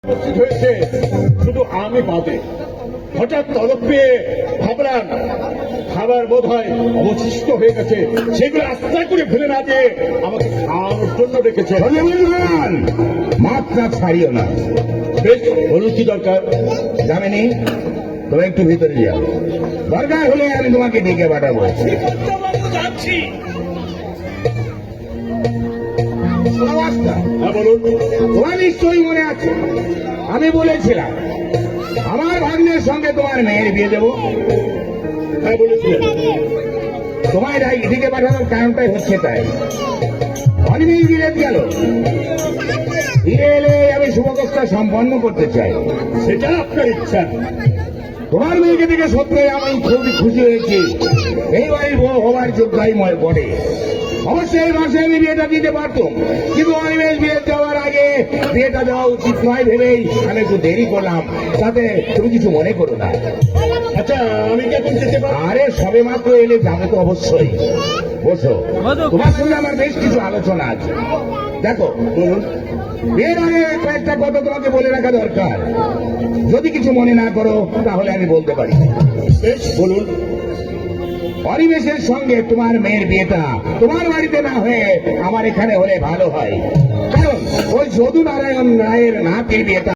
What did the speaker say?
উপস্থিত হয়েছে শুধু আমি বাদে। হঠাৎ তলব পেয়ে ভাবলাম খাবার বোধ হয় অবশিষ্ট হয়ে গেছে, সেগুলো আস্তে করে ফেলে না দিয়ে আমাকে খাওয়ানোর জন্য রেখেছে। মাত্রা ছাড়িও না। বেশ, বলুন কি দরকার? জানেনি, তোমরা একটু ভিতরে যাও, দরকার হলে আমি তোমাকে ডেকে পাঠাবো। যাচ্ছি। হ্যাঁ বলুন। তোমার নিশ্চয়ই মনে আছে আমি বলেছিলাম আমার ভাগ্নের সঙ্গে তোমার মেয়ের বিয়ে দেবো। হ্যাঁ বলেছিলেন। তোমায় ডেকে পাঠানোর কারণটাই হচ্ছে তাই। অনিমেষ বিলেত গেল, ফিরে এলে আমি শুভকাজটা সম্পন্ন করতে চাই। সেটা আপনার ইচ্ছা। তোমার মেয়েকে দেখে সত্যি আমি খুবই খুশি হয়েছি। এই বাড়ির বউ হওয়ার যোগ্যই ময় বটে। অবশ্যই এই মাসে আমি বিয়েটা দিতে পারতাম, কিন্তু অনিমেষ বিয়ে যাওয়ার আগে বিয়েটা দেওয়া উচিত নয় ভেবেই আমি একটু দেরি করলাম। তাতে তুমি কিছু মনে করো না। আচ্ছা, আমি কি এখন যেতে পারি? আরে সবে মাত্র এলে, যাবে তো অবশ্যই। বসো, তোমার সঙ্গে আমার বেশ কিছু আলোচনা আছে। দেখো, বলুন। বিয়ের আগে কয়েকটা কথা তোমাকে বলে রাখা দরকার। যদি কিছু মনে না করো তাহলে আমি বলতে পারি। বেশ, বলুন। পরিবেশের সঙ্গে তোমার মেয়ের বিয়েটা তোমার বাড়িতে না হয়ে আমার এখানে হলে ভালো হয়, কারণ ওই যদু নারায়ণ রায়ের নাতির বিয়েটা